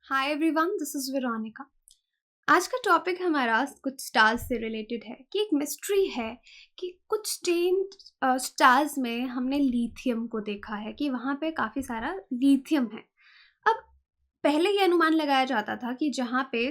Hi everyone, this is Veronica. आज का topic हमारा कुछ स्टार्स से रिलेटेड है कि एक मिस्ट्री है कि कुछ स्टेन स्टार्स में हमने लिथियम को देखा है कि वहाँ पे काफ़ी सारा लिथियम है। अब पहले ये अनुमान लगाया जाता था कि जहाँ पे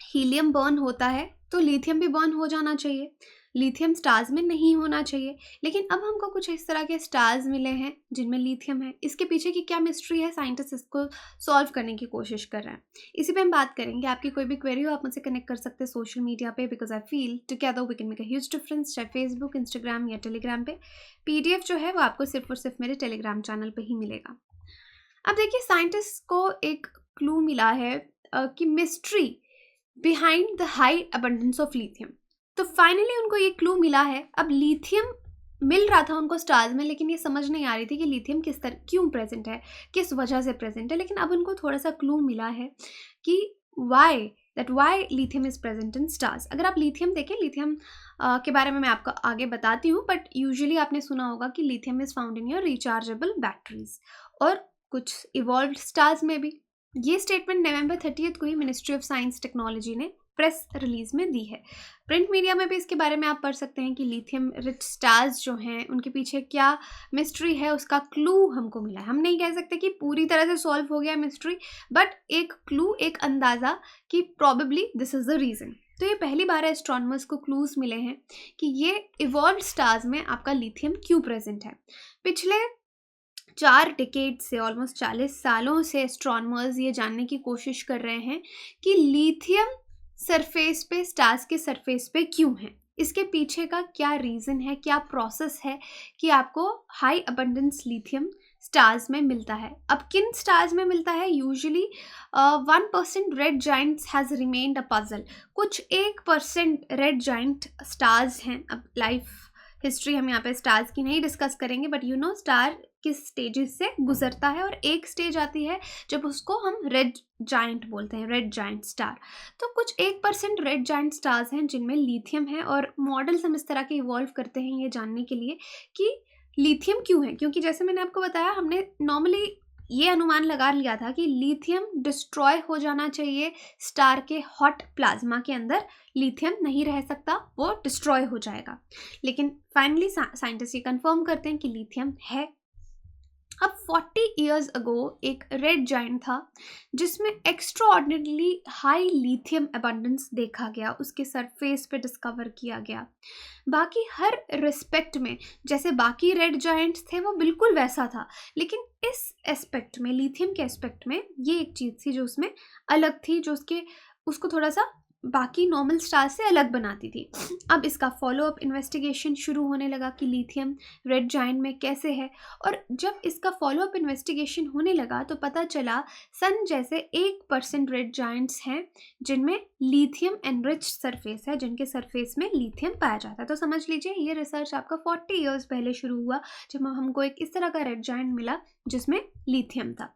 हीलियम बर्न होता है तो लिथियम भी बर्न हो जाना चाहिए, लिथियम स्टार्स में नहीं होना चाहिए। लेकिन अब हमको कुछ इस तरह के स्टार्स मिले हैं जिनमें लिथियम है। इसके पीछे की क्या मिस्ट्री है, साइंटिस्ट इसको सॉल्व करने की कोशिश कर रहे हैं। इसी पे हम बात करेंगे। आपकी कोई भी क्वेरी हो आप मुझसे कनेक्ट कर सकते हैं सोशल मीडिया पे, because I feel together we can make a huge difference, चाहे फेसबुक, इंस्टाग्राम या टेलीग्राम पे। पीडीएफ जो है वो आपको सिर्फ और सिर्फ मेरे टेलीग्राम चैनल पे ही मिलेगा। अब देखिए, साइंटिस्ट को एक क्लू मिला है कि mystery behind the high abundance of lithium. तो फाइनली उनको ये क्लू मिला है। अब लिथियम मिल रहा था उनको स्टार्स में, लेकिन ये समझ नहीं आ रही थी कि लिथियम किस तरह क्यों प्रेजेंट है, किस वजह से प्रेजेंट है। लेकिन अब उनको थोड़ा सा क्लू मिला है कि why lithium is present in stars. अगर आप लिथियम देखें, लिथियम के बारे में मैं आपको आगे बताती हूँ, बट यूजुअली आपने सुना होगा कि lithium is found in your rechargeable batteries और कुछ इवॉल्व्ड स्टार्स में भी। ये स्टेटमेंट नवंबर 30 को ही मिनिस्ट्री ऑफ साइंस टेक्नोलॉजी ने प्रेस रिलीज में दी है। प्रिंट मीडिया में भी इसके बारे में आप पढ़ सकते हैं कि लिथियम रिच स्टार्स जो हैं उनके पीछे क्या मिस्ट्री है, उसका क्लू हमको मिला है। हम नहीं कह सकते कि पूरी तरह से सॉल्व हो गया मिस्ट्री, बट एक क्लू, एक अंदाज़ा कि probably this is the reason. तो ये पहली बार है एस्ट्रोनॉमर्स को क्लूज मिले हैं कि ये इवॉल्व्ड स्टार्स में आपका लिथियम क्यों प्रेजेंट है। पिछले 4 डिकेड से, ऑलमोस्ट 40 सालों से एस्ट्रोनॉमर्स ये जानने की कोशिश कर रहे हैं कि लिथियम सरफेस पे, स्टार्स के सरफेस पे क्यों है, इसके पीछे का क्या रीज़न है, क्या प्रोसेस है कि आपको हाई अबंडेंस लिथियम स्टार्स में मिलता है। अब किन स्टार्स में मिलता है? Usually 1% red Giants has remained a puzzle. कुछ 1% रेड जाइंट स्टार्स हैं। अब लाइफ हिस्ट्री हम यहाँ पे स्टार्स की नहीं डिस्कस करेंगे, बट यू नो स्टार किस स्टेजेस से गुजरता है, और एक स्टेज आती है जब उसको हम रेड जाइंट बोलते हैं, रेड जाइंट स्टार। तो कुछ 1% रेड जाइंट स्टार्स हैं जिनमें लिथियम है, और मॉडल्स हम इस तरह के इवॉल्व करते हैं ये जानने के लिए कि लिथियम क्यों है। क्योंकि जैसे मैंने आपको बताया, हमने नॉर्मली ये अनुमान लगा लिया था कि लिथियम डिस्ट्रॉय हो जाना चाहिए स्टार के हॉट प्लाज्मा के अंदर, लिथियम नहीं रह सकता, वो डिस्ट्रॉय हो जाएगा। लेकिन फाइनली साइंटिस्ट ये कंफर्म करते हैं कि लिथियम है। अब 40 इयर्स अगो एक रेड जाइंट था जिसमें extra ordinarily high lithium abundance देखा गया, उसके सरफेस पे डिस्कवर किया गया। बाकी हर रिस्पेक्ट में जैसे बाकी रेड जाइंट्स थे वो बिल्कुल वैसा था, लेकिन इस एस्पेक्ट में, लिथियम के एस्पेक्ट में, ये एक चीज़ थी जो उसमें अलग थी, जो उसको थोड़ा सा बाकी नॉर्मल स्टार से अलग बनाती थी। अब इसका फॉलोअप इन्वेस्टिगेशन शुरू होने लगा कि लिथियम रेड जाइंट में कैसे है। और जब इसका फॉलोअप इन्वेस्टिगेशन होने लगा तो पता चला सन जैसे 1% रेड जाइंट्स हैं जिनमें लिथियम एनरिच सरफेस है, जिनके सरफेस में लिथियम पाया जाता है। तो समझ लीजिए ये रिसर्च आपका 40 इयर्स पहले शुरू हुआ जब हमको एक इस तरह का रेड जाइंट मिला जिसमें लिथियम था।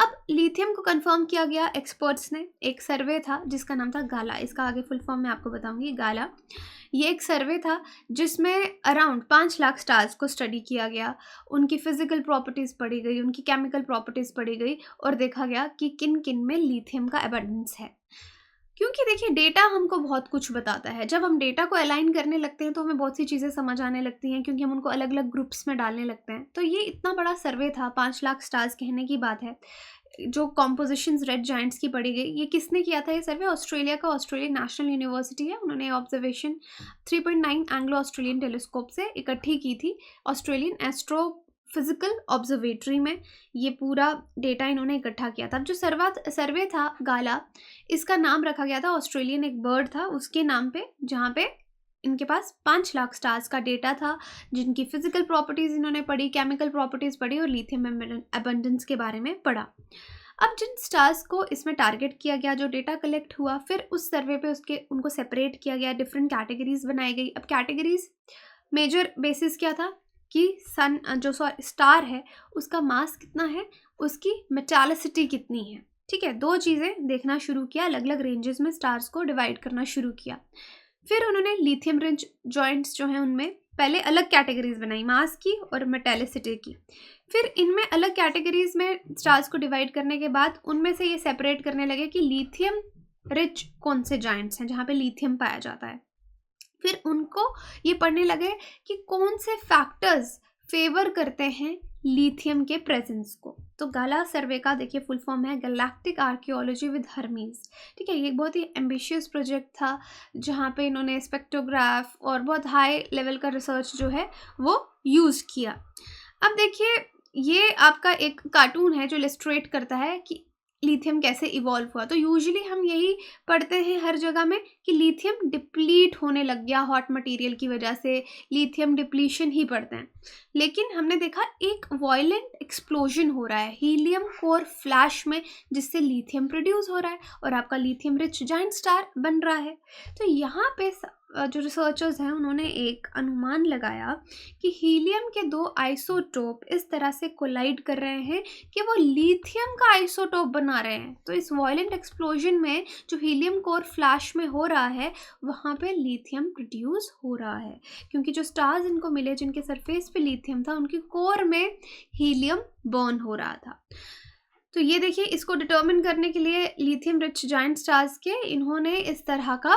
अब लिथियम को कंफर्म किया गया एक्सपर्ट्स ने। एक सर्वे था जिसका नाम था गाला, इसका आगे फुल फॉर्म मैं आपको बताऊंगी। गाला ये एक सर्वे था जिसमें अराउंड 5 लाख स्टार्स को स्टडी किया गया, उनकी फिजिकल प्रॉपर्टीज़ पढ़ी गई, उनकी केमिकल प्रॉपर्टीज़ पढ़ी गई, और देखा गया कि किन किन में लिथियम का एबंडेंस है। क्योंकि देखिए, डेटा हमको बहुत कुछ बताता है। जब हम डेटा को अलाइन करने लगते हैं तो हमें बहुत सी चीज़ें समझ आने लगती हैं, क्योंकि हम उनको अलग अलग ग्रुप्स में डालने लगते हैं। तो ये इतना बड़ा सर्वे था, 5 लाख स्टार्स कहने की बात है, जो कॉम्पोजिशंस रेड जाइंट्स की पड़ी गई। ये किसने किया था ये सर्वे? ऑस्ट्रेलिया का ऑस्ट्रेलियन नेशनल यूनिवर्सिटी है, उन्होंने ऑब्जर्वेशन 3.9 एंग्लो ऑस्ट्रेलियन टेलीस्कोप से इकट्ठी की थी ऑस्ट्रेलियन एस्ट्रो फिजिकल ऑब्जर्वेटरी में। ये पूरा डेटा इन्होंने इकट्ठा किया था। अब जो सर्वे था गाला, इसका नाम रखा गया था, ऑस्ट्रेलियन एक बर्ड था उसके नाम पे, जहाँ पे इनके पास 5 लाख स्टार्स का डेटा था जिनकी फिजिकल प्रॉपर्टीज़ इन्होंने पढ़ी, केमिकल प्रॉपर्टीज़ पढ़ी, और लिथियम एबंडेंस के बारे में पढ़ा। अब जिन स्टार्स को इसमें टारगेट किया गया, जो डेटा कलेक्ट हुआ, फिर उस सर्वे पे उनको सेपरेट किया गया, डिफरेंट कैटेगरीज बनाई गई। अब कैटेगरीज मेजर बेसिस क्या था कि सन जो स्टार है उसका मास कितना है, उसकी मेटालिसिटी कितनी है। ठीक है, 2 चीज़ें देखना शुरू किया, अलग अलग रेंजेस में स्टार्स को डिवाइड करना शुरू किया। फिर उन्होंने लिथियम रिच जॉइंट्स जो हैं उनमें पहले अलग कैटेगरीज बनाई, मास की और मेटेलिसिटी की। फिर इनमें अलग कैटेगरीज में स्टार्स को डिवाइड करने के बाद उनमें से ये सेपरेट करने लगे कि लिथियम रिच कौन से जाइंट्स हैं जहाँ पे लिथियम पाया जाता है। फिर उनको ये पढ़ने लगे कि कौन से फैक्टर्स फेवर करते हैं लिथियम के प्रेजेंस को। तो गाला सर्वे का देखिए फुल फॉर्म है गैलेक्टिक आर्कियोलॉजी विद हर्मीज। ठीक है, ये बहुत ही एम्बिशियस प्रोजेक्ट था जहाँ पे इन्होंने स्पेक्ट्रोग्राफ और बहुत हाई लेवल का रिसर्च जो है वो यूज़ किया। अब देखिए ये आपका एक कार्टून है जो इलस्ट्रेट करता है कि लिथियम कैसे इवॉल्व हुआ। तो यूजुअली हम यही पढ़ते हैं हर जगह में कि लिथियम डिप्लीट होने लग गया हॉट मटेरियल की वजह से, लिथियम डिप्लीशन ही पढ़ते हैं। लेकिन हमने देखा एक वायलेंट एक्सप्लोजन हो रहा है हीलियम कोर फ्लैश में, जिससे लिथियम प्रोड्यूस हो रहा है और आपका लिथियम रिच जाइंट स्टार बन रहा है। तो यहाँ पे जो रिसर्चर्स हैं उन्होंने एक अनुमान लगाया कि हीलियम के दो आइसोटोप इस तरह से कोलाइड कर रहे हैं कि वो लिथियम का आइसोटोप बना रहे हैं। तो इस वायलेंट एक्सप्लोजन में जो हीलियम कोर फ्लैश में हो रहा है वहाँ पे लिथियम प्रोड्यूस हो रहा है, क्योंकि जो स्टार्स इनको मिले जिनके सरफेस पे लिथियम था उनके कोर में हीलियम बर्न हो रहा था। तो ये देखिए इसको डिटर्मिन करने के लिए लिथियम रिच जाइंट स्टार्स के इन्होंने इस तरह का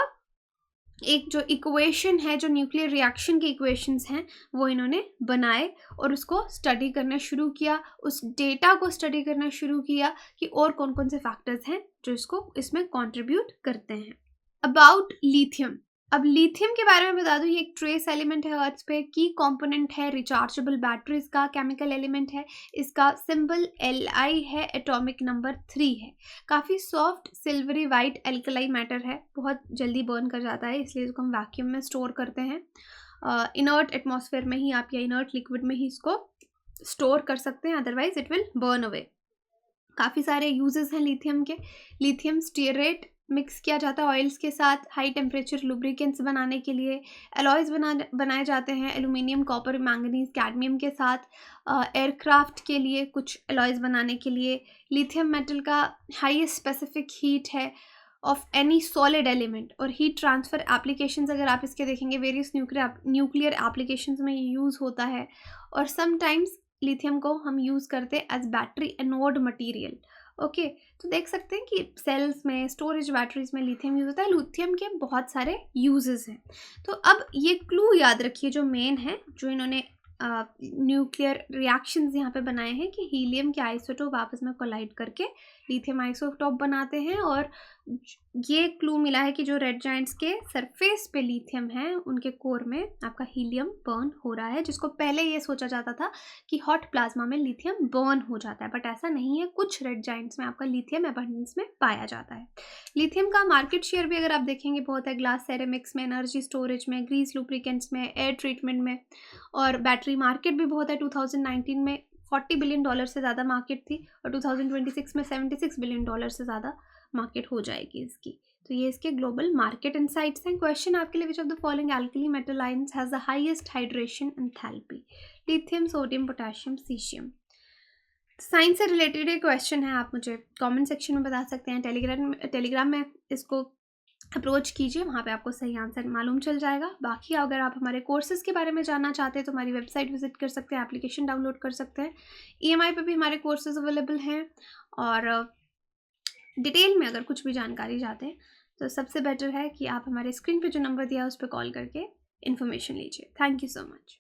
एक जो इक्वेशन है, जो न्यूक्लियर रिएक्शन के इक्वेशंस हैं वो इन्होंने बनाए और उसको स्टडी करना शुरू किया, उस डेटा को स्टडी करना शुरू किया कि और कौन कौन से फैक्टर्स हैं जो इसको इसमें कंट्रीब्यूट करते हैं। अबाउट लिथियम, अब लिथियम के बारे में बता दूं, ये एक ट्रेस एलिमेंट है अर्थ पे, की कंपोनेंट है रिचार्जेबल बैटरीज का, केमिकल एलिमेंट है, इसका सिंबल Li है, एटॉमिक नंबर 3 है। काफ़ी soft silvery white alkali matter है, बहुत जल्दी बर्न कर जाता है, इसलिए इसको हम वैक्यूम में स्टोर करते हैं। इनर्ट एटमॉस्फेयर में ही आप या इनर्ट लिक्विड में ही इसको स्टोर कर सकते हैं, otherwise it will burn away. काफ़ी सारे यूजेस हैं लिथियम के। लिथियम स्टीयरेट मिक्स किया जाता है ऑयल्स के साथ हाई टेम्परेचर लुब्रिकेंट्स बनाने के लिए। एलॉयज बनाए जाते हैं एल्यूमिनियम, कॉपर, मैंगनीज, कैडमियम के साथ। एयरक्राफ्ट के लिए कुछ एलॉयज बनाने के लिए लिथियम मेटल का हाईएस्ट स्पेसिफिक हीट है ऑफ एनी सॉलिड एलिमेंट। और हीट ट्रांसफ़र एप्लीकेशंस अगर आप इसके देखेंगे वेरियस न्यूक्लियर एप्लीकेशंस में यूज़ होता है। और समटाइम्स लिथियम को हम यूज़ करते हैं as battery anode material. Okay, तो देख सकते हैं कि सेल्स में, स्टोरेज बैटरीज में लिथियम यूज़ होता है। लिथियम के बहुत सारे यूजेस हैं। तो अब ये क्लू याद रखिए जो मेन है, जो इन्होंने न्यूक्लियर रिएक्शंस यहाँ पे बनाए हैं कि हीलियम के आइसोटोप आपस में कोलाइड करके लिथियम आइसोटोप बनाते हैं। और ये क्लू मिला है कि जो रेड जाइंट्स के सरफेस पे लिथियम है उनके कोर में आपका हीलियम बर्न हो रहा है, जिसको पहले ये सोचा जाता था कि हॉट प्लाज्मा में लिथियम बर्न हो जाता है, बट ऐसा नहीं है। कुछ रेड जाइंट्स में आपका लिथियम एबंडेंस में पाया जाता है। लिथियम का मार्केट शेयर भी अगर आप देखेंगे बहुत है, ग्लास सेरेमिक्स में, एनर्जी स्टोरेज में, ग्रीस लुब्रिकेंट्स में, एयर ट्रीटमेंट में। और बैटरी मार्केट भी बहुत है। 2019 में $40 बिलियन से ज़्यादा मार्केट थी और 2026 में $76 बिलियन से ज़्यादा मार्केट हो जाएगी इसकी। तो ये इसके ग्लोबल मार्केट इनसाइट्स हैं। क्वेश्चन आपके लिए, which of the following alkali metal ions has the highest hydration enthalpy? Lithium, sodium, potassium, caesium. Science से रिलेटेड एक क्वेश्चन है, आप मुझे कमेंट सेक्शन में बता सकते हैं। टेलीग्राम में इसको अप्रोच कीजिए, वहाँ पे आपको सही आंसर मालूम चल जाएगा। बाकी अगर आप हमारे कोर्सेज़ के बारे में जानना चाहते हैं तो हमारी वेबसाइट विजिट कर सकते हैं, एप्लीकेशन डाउनलोड कर सकते हैं। EMI पे भी हमारे कोर्सेज़ अवेलेबल हैं। और डिटेल में अगर कुछ भी जानकारी चाहते हैं तो सबसे बेटर है कि आप हमारे स्क्रीन पे जो नंबर दिया है उस पर कॉल करके इन्फॉर्मेशन लीजिए। Thank you so much.